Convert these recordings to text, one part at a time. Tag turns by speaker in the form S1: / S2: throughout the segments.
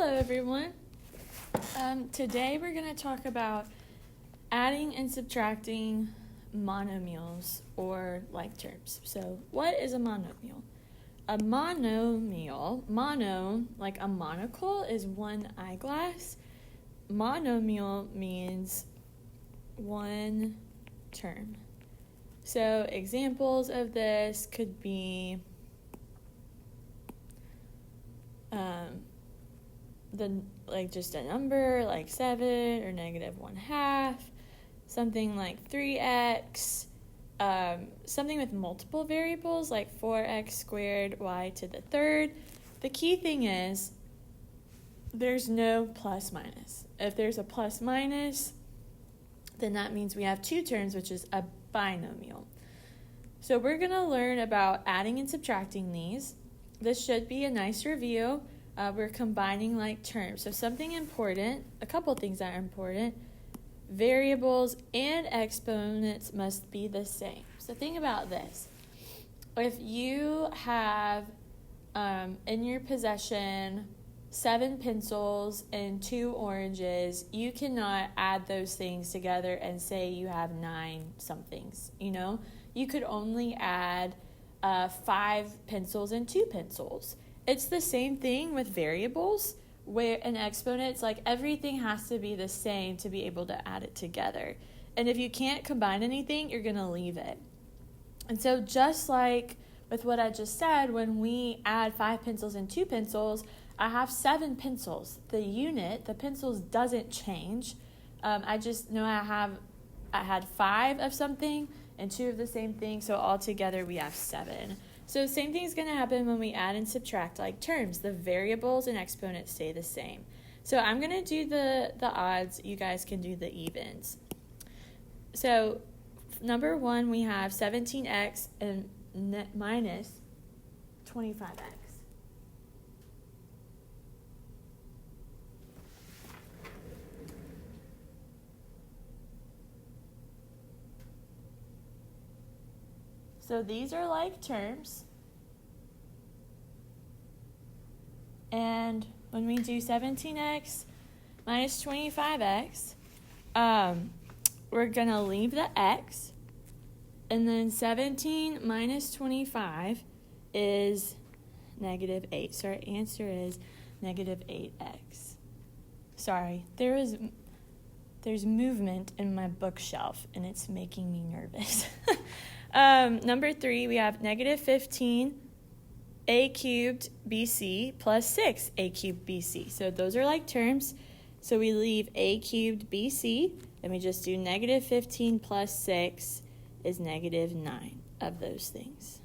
S1: Hello everyone. Today we're going to talk about adding and subtracting monomials or like terms. So what is a monomial? A monomial, mono, like a monocle, is one eyeglass. Monomial means one term. So examples of this could be just a number like 7 or -1/2, something like 3x, something with multiple variables like 4x squared y to the third. The key thing is there's no plus minus. If there's a plus minus, then that means we have two terms, which is a binomial. So we're going to learn about adding and subtracting these. This should be a nice review. We're combining like terms. So something important, a couple things that are important, variables and exponents must be the same. So think about this. If you have in your possession 7 pencils and 2 oranges, you cannot add those things together and say you have 9 somethings, You could only add 5 pencils and 2 pencils. It's the same thing with variables, where in exponents, like everything has to be the same to be able to add it together. And if you can't combine anything, you're going to leave it. And so just like with what I just said, when we add 5 pencils and 2 pencils, I have 7 pencils. The unit, the pencils, doesn't change. I just know I had 5 of something and 2 of the same thing, so altogether we have 7. So same thing is going to happen when we add and subtract like terms. The variables and exponents stay the same. So I'm going to do the odds. You guys can do the evens. So number 1, we have 17x and minus 25x. So these are like terms. And when we do 17x minus 25x, we're going to leave the x. And then 17 minus 25 is -8. So our answer is -8x. Sorry, there's movement in my bookshelf, and it's making me nervous. Number 3, we have -15 a cubed bc plus 6 a cubed bc. So those are like terms. So we leave a cubed bc, and we just do -15 plus 6 is -9 of those things.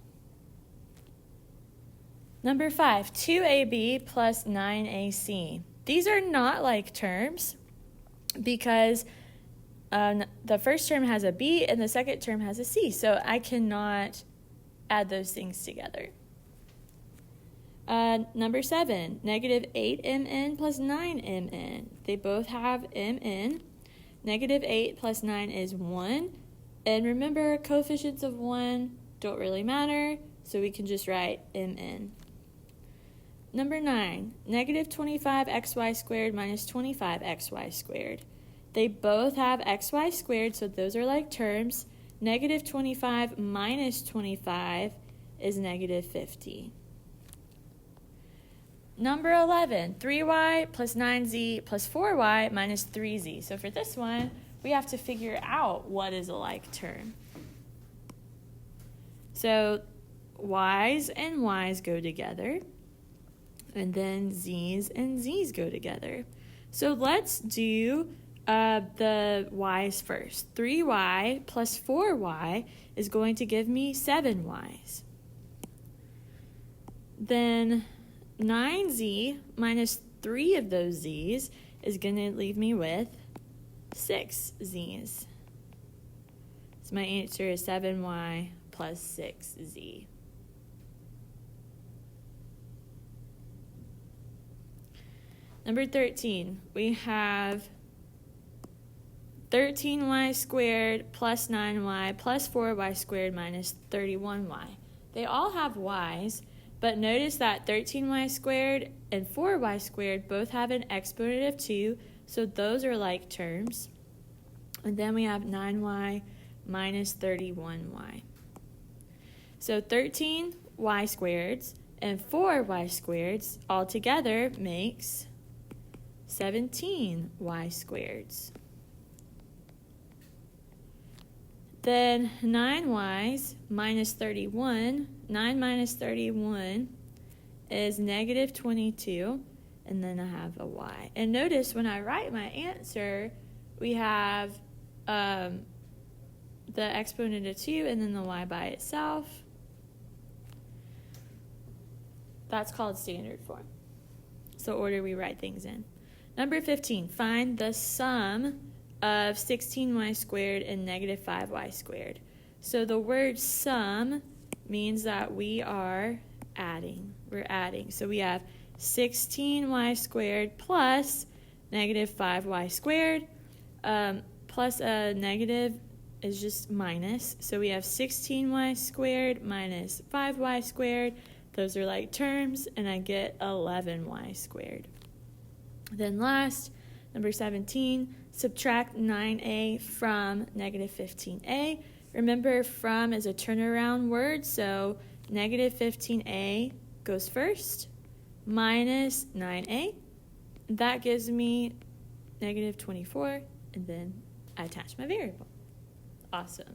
S1: Number 5, 2ab plus 9ac. These are not like terms because the first term has a B and the second term has a C, so I cannot add those things together. Number 7, -8mn plus 9mn. They both have mn. -8 plus 9 is 1. And remember, coefficients of 1 don't really matter, so we can just write mn. Number 9, -25xy squared minus 25xy squared. They both have xy squared, so those are like terms. -25 minus 25 is -50. Number 11, 3y plus 9z plus 4y minus 3z. So for this one, we have to figure out what is a like term. So y's and y's go together, and then z's and z's go together. So let's do the y's first. 3y plus 4y is going to give me 7y's. Then 9z minus 3 of those z's is going to leave me with 6z's. So my answer is 7y plus 6z. Number 13, we have 13y squared plus 9y plus 4y squared minus 31y. They all have y's, But notice that 13y squared and 4y squared both have an exponent of 2, so those are like terms. And then we have 9y minus 31y. So 13y squareds and 4y squareds all together makes 17y squareds. Then 9y minus 31, 9 minus 31 is negative 22, and then I have a y. And notice when I write my answer, we have the exponent of 2 and then the y by itself. That's called standard form. So order we write things in. Number 15, find the sum of 16y squared and negative 5y squared. So the word sum means that we are adding. We're adding. So we have 16y squared plus negative 5y squared. Plus a negative is just minus. So we have 16y squared minus 5y squared. Those are like terms, and I get 11y squared. Then last, number 17, subtract 9a from negative 15a. Remember, from is a turnaround word, so negative 15a goes first, minus 9a. That gives me negative 24, and then I attach my variable. Awesome.